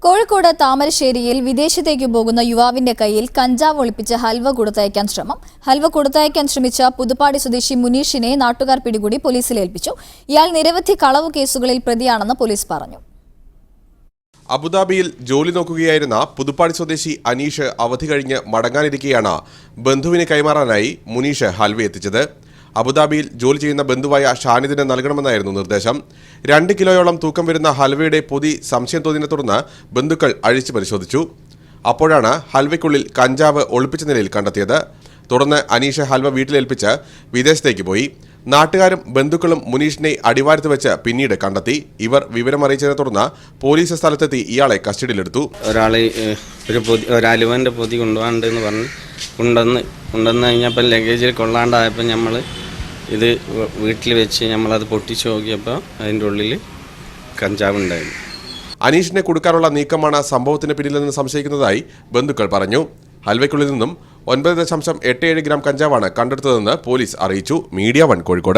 കോഴിക്കോട് താമരശ്ശേരിയിൽ വിദേശത്തേക്ക് പോകുന്ന യുവാവിന്റെ കയ്യിൽ കഞ്ചാവ് ഒളിപ്പിച്ച് ഹൽവ കൊടുത്തയക്കാൻ ശ്രമം. ഹൽവ കൊടുത്തയക്കാൻ ശ്രമിച്ച പുതുപ്പാടി സ്വദേശി മുനീഷിനെ നാട്ടുകാർ പിടികൂടി പോലീസിൽ ഏൽപ്പിച്ചു. ഇയാൾ നിരവധി കളവ് കേസുകളിൽ പ്രതിയാണെന്ന് പോലീസ് പറഞ്ഞു. അബുദാബിയിൽ ജോലി നോക്കുകയായിരുന്ന പുതുപ്പാടി സ്വദേശി അനീഷ് അവധി കഴിഞ്ഞ് മടങ്ങാനിരിക്കെയാണ് ബന്ധുവിന് കൈമാറാനായി മുനീഷ് ഹൽവ എത്തിച്ചത്. അബുദാബിയിൽ ജോലി ചെയ്യുന്ന ബന്ധുവായ ഷാനിദിന് നൽകണമെന്നായിരുന്നു നിർദ്ദേശം. 2 കിലോയോളം തൂക്കം വരുന്ന ഹൽവയുടെ പൊതി സംശയം തോന്നിയതിനെ തുടർന്ന് ബന്ധുക്കൾ അഴിച്ചു പരിശോധിച്ചു. അപ്പോഴാണ് ഹൽവയ്ക്കുള്ളിൽ കഞ്ചാവ് ഒളിപ്പിച്ച നിലയിൽ കണ്ടെത്തിയത്. തുടർന്ന് അനീഷ് ഹൽവ വീട്ടിലേൽപ്പിച്ച് വിദേശത്തേക്ക് പോയി. നാട്ടുകാരും ബന്ധുക്കളും മുനീഷിനെ അടിവാരത്ത് വെച്ച് പിന്നീട് കണ്ടെത്തി. ഇവർ വിവരമറിയിച്ചതിനെ തുടർന്ന് പോലീസ് സ്ഥലത്തെത്തി ഇയാളെ കസ്റ്റഡിയിലെടുത്തു. ഒരാളെ ഒരു അലുവൻ്റെ പൊതി കൊണ്ടുപോകാണ്ടെന്ന് പറഞ്ഞ് കൊണ്ടുവന്ന് കഴിഞ്ഞപ്പോൾ ലഗേജിൽ കൊള്ളാണ്ടായപ്പോൾ നമ്മൾ ഇത് വീട്ടിൽ വെച്ച് നമ്മളത് പൊട്ടിച്ച് നോക്കിയപ്പോൾ അതിൻ്റെ ഉള്ളിൽ കഞ്ചാവ് ഉണ്ടായിരുന്നു. അനീഷിനെ കൊടുക്കാനുള്ള നീക്കമാണ് സംഭവത്തിന് പിന്നിലെന്ന് സംശയിക്കുന്നതായി ബന്ധുക്കൾ പറഞ്ഞു. ഹൽവയ്ക്കുള്ളിൽ നിന്നും 9.87 ഗ്രാം കഞ്ചാവാണ് കണ്ടെടുത്തതെന്ന് പോലീസ് അറിയിച്ചു. മീഡിയ 1 കോഴിക്കോട്.